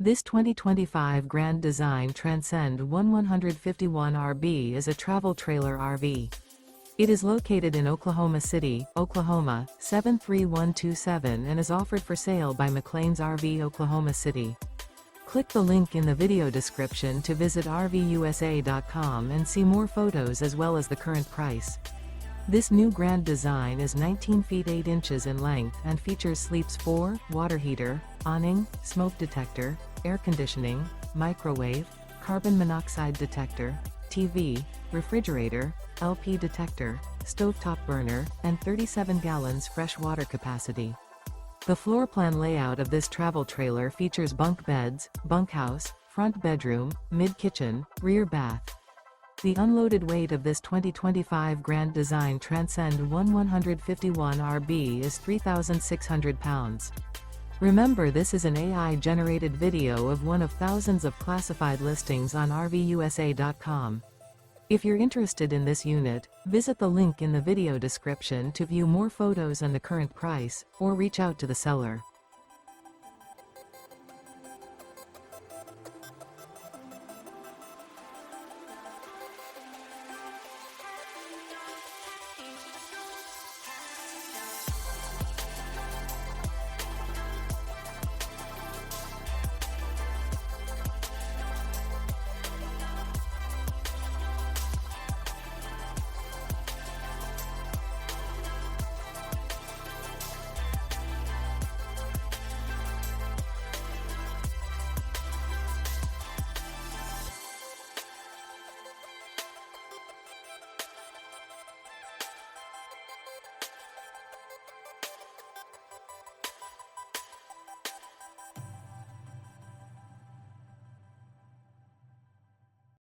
This 2025 Grand Design Transcend One 151RB is a travel trailer RV. It is located in Oklahoma City, Oklahoma, 73127 and is offered for sale by McClain's RV Oklahoma City. Click the link in the video description to visit RVUSA.com and see more photos as well as the current price. This new Grand Design is 19 feet 8 inches in length and features sleeps 4, water heater, awning, smoke detector, air conditioning, microwave, carbon monoxide detector, TV, refrigerator, LP detector, stovetop burner, and 37 gallons fresh water capacity. The floor plan layout of this travel trailer features bunk beds, bunkhouse, front bedroom, mid-kitchen, rear bath. The unloaded weight of this 2025 Grand Design Transcend One 151RB is 3,600 pounds. Remember, this is an AI-generated video of one of thousands of classified listings on RVUSA.com. If you're interested in this unit, visit the link in the video description to view more photos and the current price, or reach out to the seller.